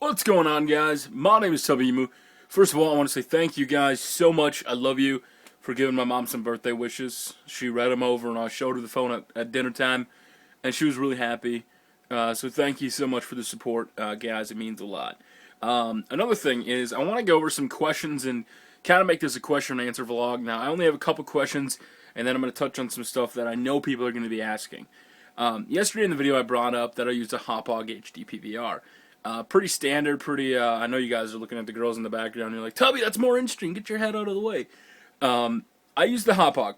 What's going on, guys? My name is Tubby. First of all, I want to say thank you guys so much. I love you for giving my mom some birthday wishes. She read them over and I showed her the phone at dinner time, and she was really happy. So thank you so much for the support, guys. It means a lot. Another thing is I want to go over some questions and kind of make this a question and answer vlog. Now, I only have a couple questions, and then I'm going to touch on some stuff that I know people are going to be asking. Yesterday in the video I brought up that I used a Hauppauge HD PVR. Pretty standard, I know you guys are looking at the girls in the background and you're like, Tubby, that's more interesting, get your head out of the way. I used the Hauppauge.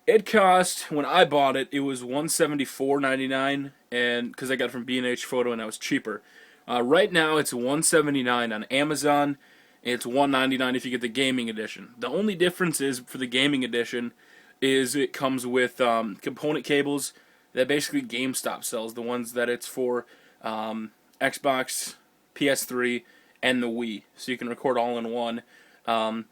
It cost, when I bought it, it was $174.99, and because I got it from B&H Photo and that was cheaper. Right now it's $179 on Amazon, and it's $199 if you get the gaming edition. The only difference is, for the gaming edition, is it comes with component cables that basically GameStop sells, the ones that it's for Xbox, PS3, and the Wii, so you can record all in one. So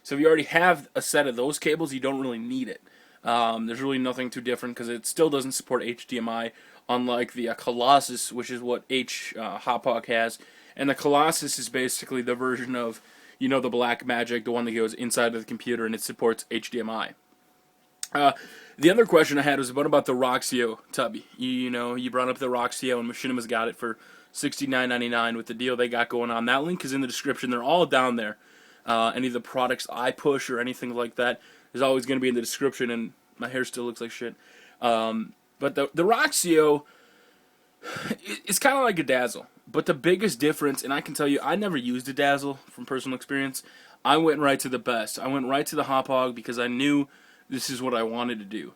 if you already have a set of those cables, you don't really need it. There's really nothing too different because it still doesn't support HDMI, unlike the Colossus, which is what Hauppauge has. And the Colossus is basically the version of, the Black Magic, the one that goes inside of the computer, and it supports HDMI. The other question I had was about the Roxio, Tubby. You brought up the Roxio, and Machinima's got it for $69.99 with the deal they got going on. That link is in the description. They're all down there. Any of the products I push or anything like that is always going to be in the description, and my hair still looks like shit. But the Roxio is kind of like a Dazzle. But the biggest difference, and I can tell you, I never used a Dazzle from personal experience. I went right to the best. I went right to the Hauppauge because I knew this is what I wanted to do.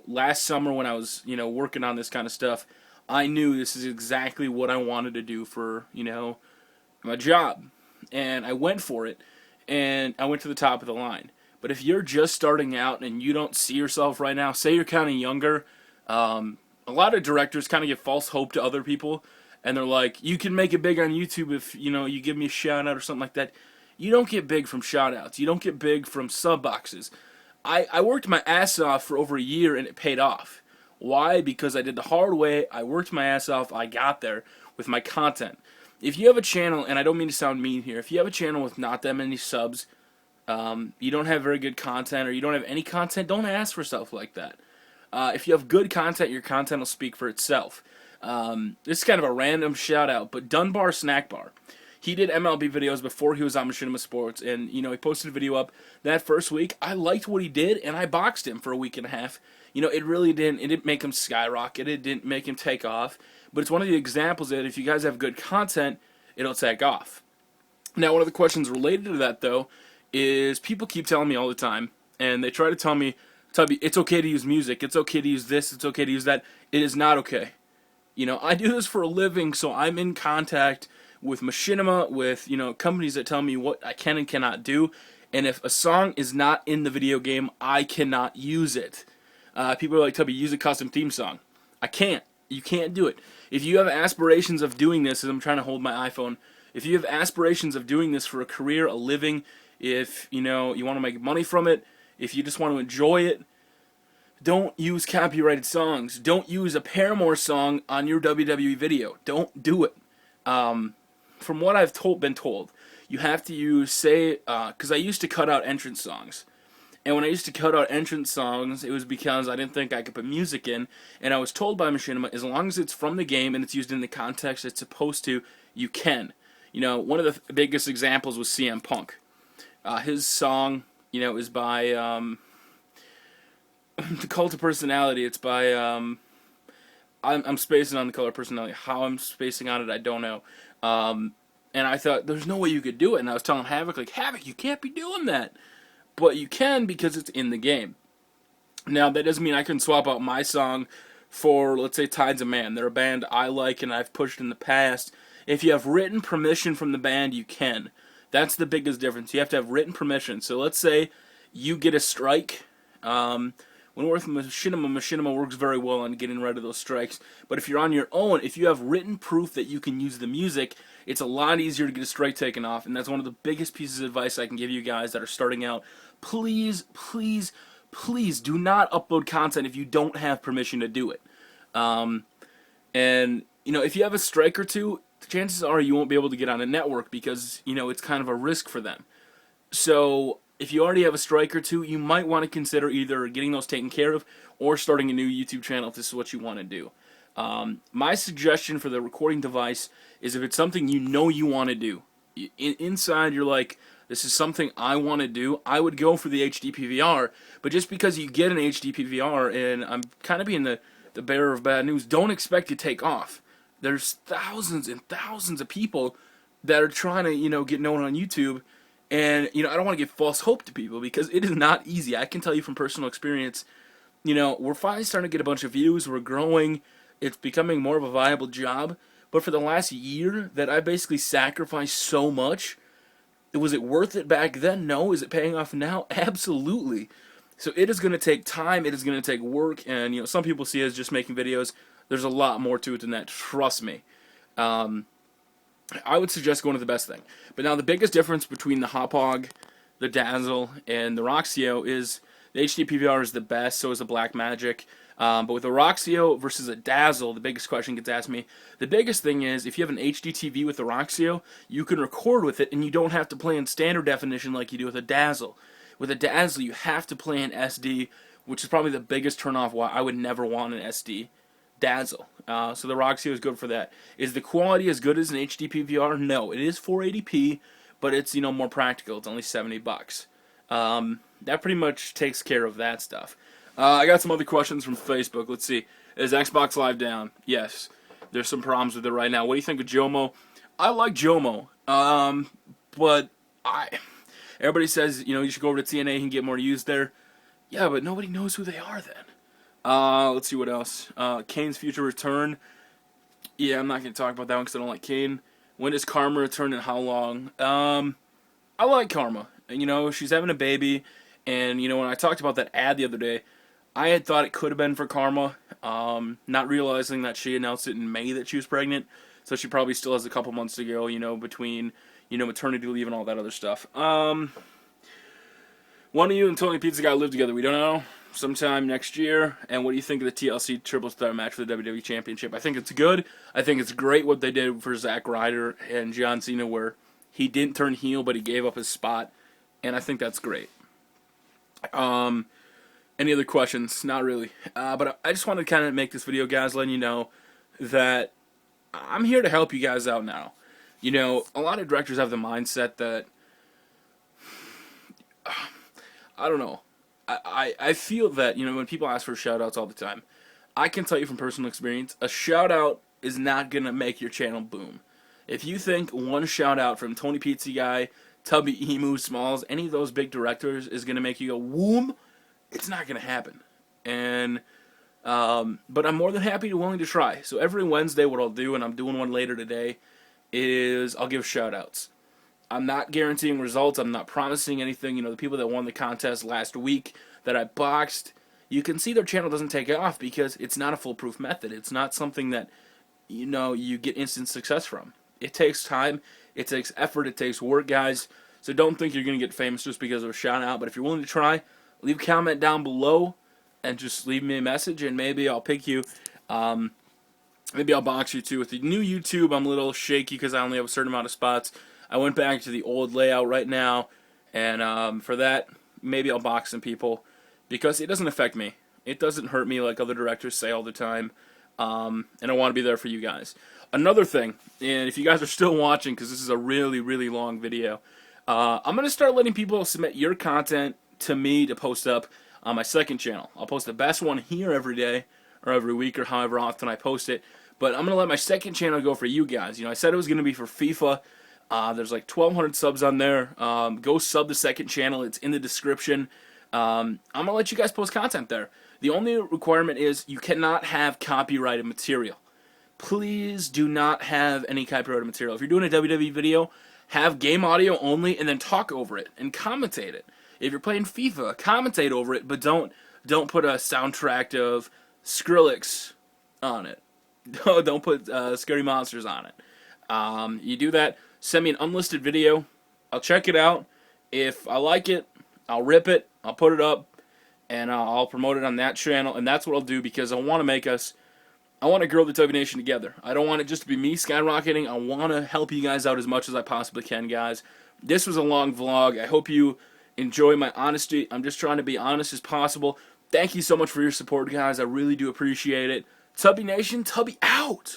Last summer when I was, working on this kind of stuff, I knew this is exactly what I wanted to do for, my job. And I went for it, and I went to the top of the line. But if you're just starting out and you don't see yourself right now, say you're kind of younger, a lot of directors kind of give false hope to other people, and they're like, you can make it big on YouTube if, you give me a shout out or something like that. You don't get big from shout outs. You don't get big from sub boxes. I worked my ass off for over a year, and it paid off. Why? Because I did the hard way. I worked my ass off. I got there with my content. If you have a channel, and I don't mean to sound mean here, if you have a channel with not that many subs, you don't have very good content, or you don't have any content, don't ask for stuff like that. If you have good content, your content will speak for itself. This is kind of a random shout out, but Dunbar Snack Bar. He did MLB videos before he was on Machinima Sports, and, he posted a video up that first week. I liked what he did, and I boxed him for a week and a half. It didn't make him skyrocket, it didn't make him take off, but it's one of the examples that if you guys have good content, it'll take off. Now, one of the questions related to that, though, is people keep telling me all the time, and they try to tell me, Tubby, it's okay to use music, it's okay to use this, it's okay to use that. It is not okay. I do this for a living, so I'm in contact with Machinima, with, companies that tell me what I can and cannot do, and if a song is not in the video game, I cannot use it. People are like, Tubby, use a custom theme song. I can't. You can't do it. If you have aspirations of doing this, as I'm trying to hold my iPhone, if you have aspirations of doing this for a career, a living, if, you want to make money from it, if you just want to enjoy it, don't use copyrighted songs. Don't use a Paramore song on your WWE video. Don't do it. From what I've been told, you have to use, because I used to cut out entrance songs. And when I used to cut out entrance songs, it was because I didn't think I could put music in. And I was told by Machinima, as long as it's from the game and it's used in the context it's supposed to, you can. One of the biggest examples was CM Punk. His song, is by The Cult of Personality. It's by, I'm spacing on The Cult of Personality. How I'm spacing on it, I don't know. And I thought, there's no way you could do it. And I was telling Havoc, Havoc, you can't be doing that. But you can because it's in the game. Now, that doesn't mean I can swap out my song for, let's say, Tides of Man. They're a band I like and I've pushed in the past. If you have written permission from the band, you can. That's the biggest difference. You have to have written permission. So let's say you get a strike. When we're with Machinima works very well on getting rid of those strikes. But if you're on your own, if you have written proof that you can use the music, it's a lot easier to get a strike taken off. And that's one of the biggest pieces of advice I can give you guys that are starting out. Please, please, please do not upload content if you don't have permission to do it. And if you have a strike or two, the chances are you won't be able to get on a network because, it's kind of a risk for them. So if you already have a strike or two, you might want to consider either getting those taken care of or starting a new YouTube channel if this is what you want to do. My suggestion for the recording device is if it's something you want to do. Inside you're like, this is something I want to do, I would go for the HD PVR, but just because you get an HD PVR, and I'm kind of being the bearer of bad news, don't expect to take off. There's thousands and thousands of people that are trying to, get known on YouTube, and, I don't want to give false hope to people because it is not easy. I can tell you from personal experience, we're finally starting to get a bunch of views, we're growing, it's becoming more of a viable job, but for the last year that I basically sacrificed so much, was it worth it back then? No. Is it paying off now? Absolutely. So it is going to take time, it is going to take work, and, some people see it as just making videos. There's a lot more to it than that, trust me. I would suggest going to the best thing. But now the biggest difference between the Hauppauge, the Dazzle, and the Roxio is the HD PVR is the best, so is the Blackmagic. But with the Roxio versus a Dazzle, the biggest question gets asked me, the biggest thing is, if you have an HD TV with the Roxio, you can record with it, and you don't have to play in standard definition like you do with a Dazzle. With a Dazzle, you have to play in SD, which is probably the biggest turnoff why I would never want an SD Dazzle. So the Roxio is good for that. Is the quality as good as an HD PVR? No. It is 480p, but it's, more practical. It's only $70. That pretty much takes care of that stuff. I got some other questions from Facebook. Let's see. Is Xbox Live down? Yes. There's some problems with it right now. What do you think of Jomo? I like Jomo. But everybody says, you should go over to TNA and get more use there. Yeah, but nobody knows who they are then. Let's see what else. Kane's future return. Yeah, I'm not going to talk about that one because I don't like Kane. When does Karma return and how long? I like Karma. She's having a baby. And, when I talked about that ad the other day, I had thought it could have been for Karma, not realizing that she announced it in May that she was pregnant, so she probably still has a couple months to go, between, maternity leave and all that other stuff. One of you and Tony Pizza Guy live together, we don't know, sometime next year, and what do you think of the TLC Triple Threat match for the WWE Championship? I think it's good. I think it's great what they did for Zack Ryder and John Cena, where he didn't turn heel, but he gave up his spot, and I think that's great. Any other questions? Not really. But I just wanted to kind of make this video, guys, letting you know that I'm here to help you guys out now. A lot of directors have the mindset that, I don't know. I feel that, when people ask for shoutouts all the time, I can tell you from personal experience, a shoutout is not going to make your channel boom. If you think one shoutout from Tony Pizza Guy, Tubby, Emu, Smalls, any of those big directors is going to make you go, whoom, it's not going to happen. And, but I'm more than happy and willing to try. So every Wednesday what I'll do, and I'm doing one later today, is I'll give shout-outs. I'm not guaranteeing results. I'm not promising anything. The people that won the contest last week that I boxed, you can see their channel doesn't take off because it's not a foolproof method. It's not something that, you get instant success from. It takes time. It takes effort. It takes work, guys. So don't think you're going to get famous just because of a shout-out. But if you're willing to try, leave a comment down below and just leave me a message, and maybe I'll pick you. Maybe I'll box you too. With the new YouTube, I'm a little shaky because I only have a certain amount of spots. I went back to the old layout right now, and for that, maybe I'll box some people because it doesn't affect me. It doesn't hurt me like other directors say all the time, and I want to be there for you guys. Another thing, and if you guys are still watching, because this is a really, really long video, I'm going to start letting people submit your content to me to post up on my second channel. I'll post the best one here every day, or every week, or however often I post it, but I'm going to let my second channel go for you guys. I said it was going to be for FIFA. There's like 1,200 subs on there. Go sub the second channel. It's in the description. I'm going to let you guys post content there. The only requirement is you cannot have copyrighted material. Please do not have any copyrighted material. If you're doing a WWE video, have game audio only and then talk over it and commentate it. If you're playing FIFA, commentate over it, but don't put a soundtrack of Skrillex on it. Don't put Scary Monsters on it. You do that, send me an unlisted video. I'll check it out. If I like it, I'll rip it, I'll put it up, and I'll promote it on that channel. And that's what I'll do because I want to make us I want to grow the Tubby Nation together. I don't want it just to be me skyrocketing. I want to help you guys out as much as I possibly can, guys. This was a long vlog. I hope you enjoy my honesty. I'm just trying to be honest as possible. Thank you so much for your support, guys. I really do appreciate it. Tubby Nation, Tubby out!